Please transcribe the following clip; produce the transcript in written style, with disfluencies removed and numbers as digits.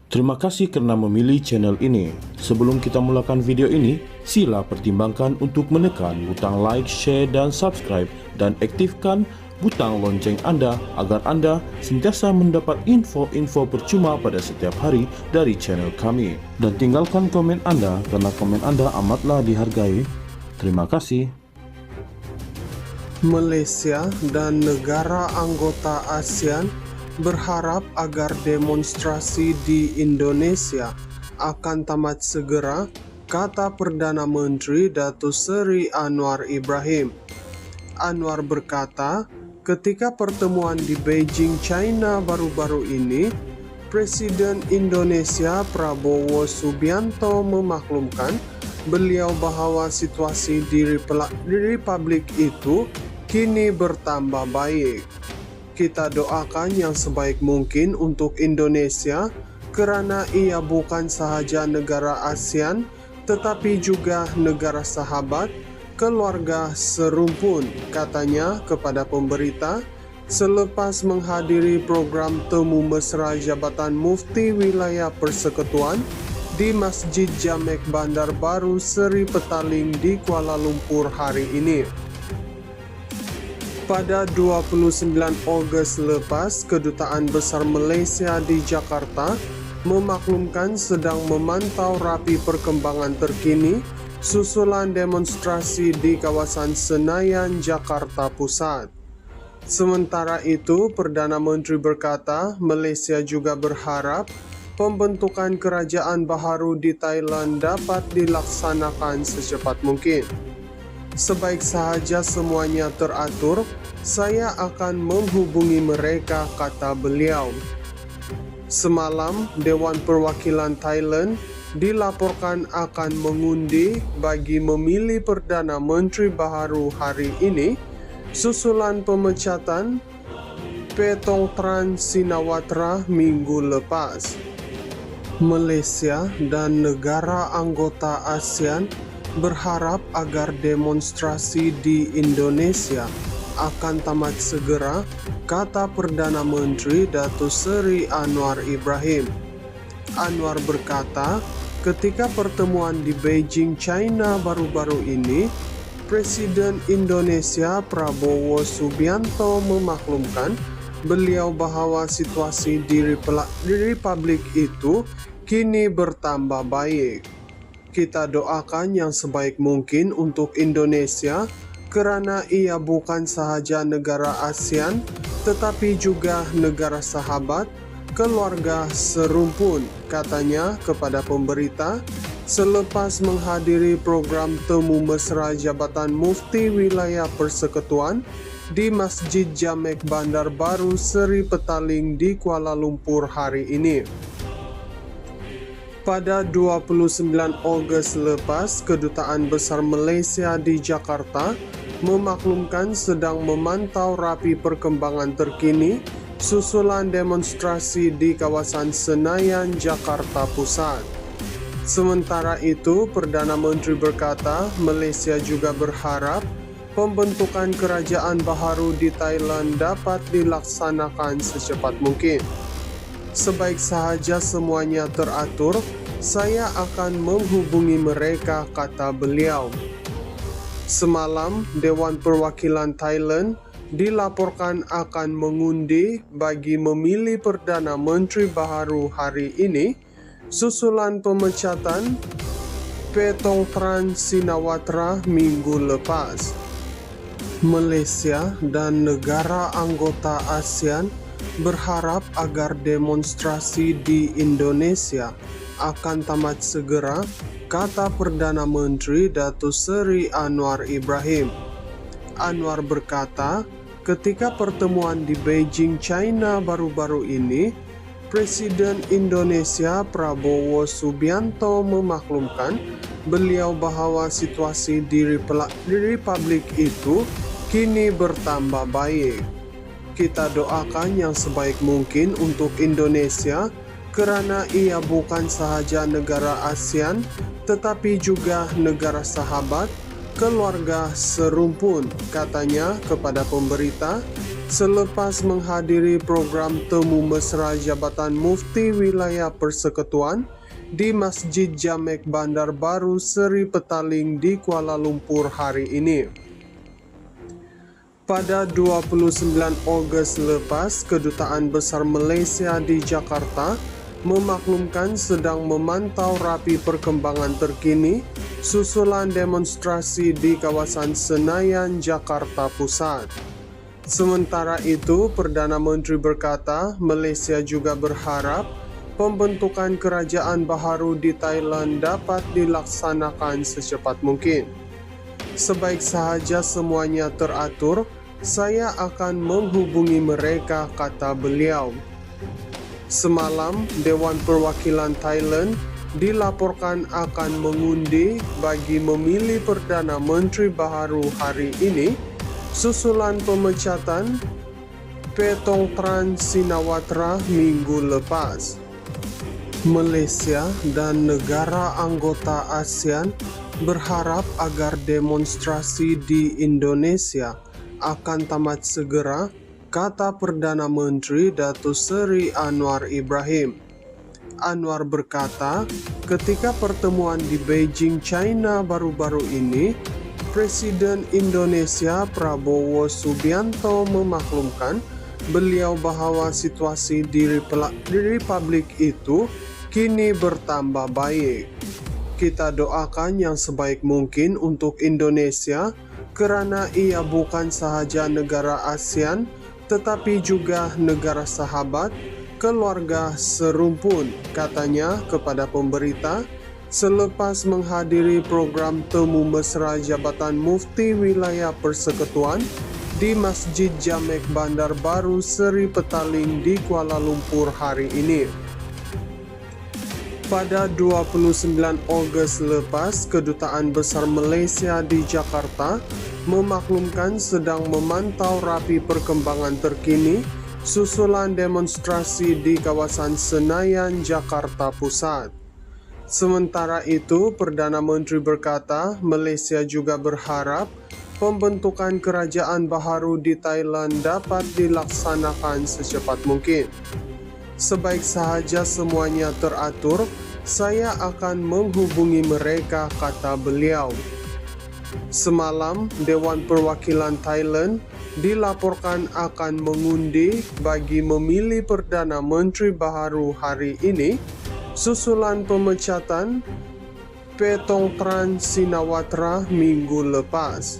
Terima kasih karena memilih channel ini. Sebelum kita mulakan video ini, sila pertimbangkan untuk menekan butang like, share, dan subscribe, dan aktifkan butang lonceng Anda agar Anda sentiasa mendapat info-info percuma pada setiap hari dari channel kami. Dan tinggalkan komen Anda karena komen Anda amatlah dihargai. Terima kasih. Malaysia dan negara anggota ASEAN berharap agar demonstrasi di Indonesia akan tamat segera, kata Perdana Menteri Datuk Seri Anwar Ibrahim. Anwar berkata, ketika pertemuan di Beijing, China baru-baru ini, Presiden Indonesia Prabowo Subianto memaklumkan beliau bahwa situasi di Republik itu kini bertambah baik. Kita doakan yang sebaik mungkin untuk Indonesia kerana ia bukan sahaja negara ASEAN tetapi juga negara sahabat, keluarga serumpun, katanya kepada pemberita selepas menghadiri program temu mesra Jabatan Mufti Wilayah Persekutuan di Masjid Jamek Bandar Baru Seri Petaling di Kuala Lumpur hari ini. Pada 29 Ogos lepas, Kedutaan Besar Malaysia di Jakarta memaklumkan sedang memantau rapi perkembangan terkini susulan demonstrasi di kawasan Senayan, Jakarta Pusat. Sementara itu, Perdana Menteri berkata Malaysia juga berharap pembentukan kerajaan baharu di Thailand dapat dilaksanakan secepat mungkin. Sebaik sahaja semuanya teratur, saya akan menghubungi mereka, kata beliau. Semalam, Dewan Perwakilan Thailand dilaporkan akan mengundi bagi memilih Perdana Menteri baharu hari ini susulan pemecatan Paetongtarn Shinawatra minggu lepas. Malaysia dan negara anggota ASEAN berharap agar demonstrasi di Indonesia akan tamat segera, kata Perdana Menteri Datuk Seri Anwar Ibrahim. Anwar berkata, ketika pertemuan di Beijing, China baru-baru ini, Presiden Indonesia Prabowo Subianto memaklumkan beliau bahwa situasi di Republik itu kini bertambah baik. Kita doakan yang sebaik mungkin untuk Indonesia kerana ia bukan sahaja negara ASEAN tetapi juga negara sahabat, keluarga serumpun, katanya kepada pemberita selepas menghadiri program temu mesra Jabatan Mufti Wilayah Persekutuan di Masjid Jamek Bandar Baru Seri Petaling di Kuala Lumpur hari ini. Pada 29 Ogos lepas, Kedutaan Besar Malaysia di Jakarta memaklumkan sedang memantau rapi perkembangan terkini susulan demonstrasi di kawasan Senayan, Jakarta Pusat. Sementara itu, Perdana Menteri berkata Malaysia juga berharap pembentukan kerajaan baharu di Thailand dapat dilaksanakan secepat mungkin. Sebaik sahaja semuanya teratur, saya akan menghubungi mereka, kata beliau. Semalam, Dewan Perwakilan Thailand dilaporkan akan mengundi bagi memilih Perdana Menteri baharu hari ini susulan pemecatan Paetongtarn Shinawatra minggu lepas. Malaysia dan negara anggota ASEAN berharap agar demonstrasi di Indonesia akan tamat segera, kata Perdana Menteri Datuk Seri Anwar Ibrahim. Anwar berkata, ketika pertemuan di Beijing, China baru-baru ini, Presiden Indonesia Prabowo Subianto memaklumkan beliau bahwa situasi di Republik itu kini bertambah baik. Kita doakan yang sebaik mungkin untuk Indonesia kerana ia bukan sahaja negara ASEAN tetapi juga negara sahabat, keluarga serumpun, katanya kepada pemberita Selepas menghadiri program temu mesra Jabatan Mufti Wilayah Persekutuan di Masjid Jamek Bandar Baru Seri Petaling di Kuala Lumpur hari ini. Pada 29 Ogos lepas, Kedutaan Besar Malaysia di Jakarta memaklumkan sedang memantau rapi perkembangan terkini susulan demonstrasi di kawasan Senayan, Jakarta Pusat. Sementara itu, Perdana Menteri berkata Malaysia juga berharap pembentukan kerajaan baharu di Thailand dapat dilaksanakan secepat mungkin. Sebaik sahaja semuanya teratur, saya akan menghubungi mereka, kata beliau. Semalam, Dewan Perwakilan Thailand dilaporkan akan mengundi bagi memilih Perdana Menteri baharu hari ini susulan pemecatan Paetongtarn Shinawatra minggu lepas. Malaysia dan negara anggota ASEAN berharap agar demonstrasi di Indonesia akan tamat segera, kata Perdana Menteri Datuk Seri Anwar Ibrahim. Anwar berkata, ketika pertemuan di Beijing, China baru-baru ini, Presiden Indonesia Prabowo Subianto memaklumkan beliau bahwa situasi di Republik itu kini bertambah baik. Kita doakan yang sebaik mungkin untuk Indonesia karena ia bukan sahaja negara ASEAN tetapi juga negara sahabat, keluarga serumpun, katanya kepada pemberita selepas menghadiri program temu mesra Jabatan Mufti Wilayah Persekutuan di Masjid Jamek Bandar Baru Seri Petaling di Kuala Lumpur hari ini. Pada 29 Ogos lepas, Kedutaan Besar Malaysia di Jakarta memaklumkan sedang memantau rapi perkembangan terkini susulan demonstrasi di kawasan Senayan, Jakarta Pusat. Sementara itu, Perdana Menteri berkata Malaysia juga berharap pembentukan kerajaan baharu di Thailand dapat dilaksanakan secepat mungkin. Sebaik sahaja semuanya teratur, saya akan menghubungi mereka, kata beliau. Semalam, Dewan Perwakilan Thailand dilaporkan akan mengundi bagi memilih Perdana Menteri baharu hari ini susulan pemecatan Paetongtarn Shinawatra minggu lepas.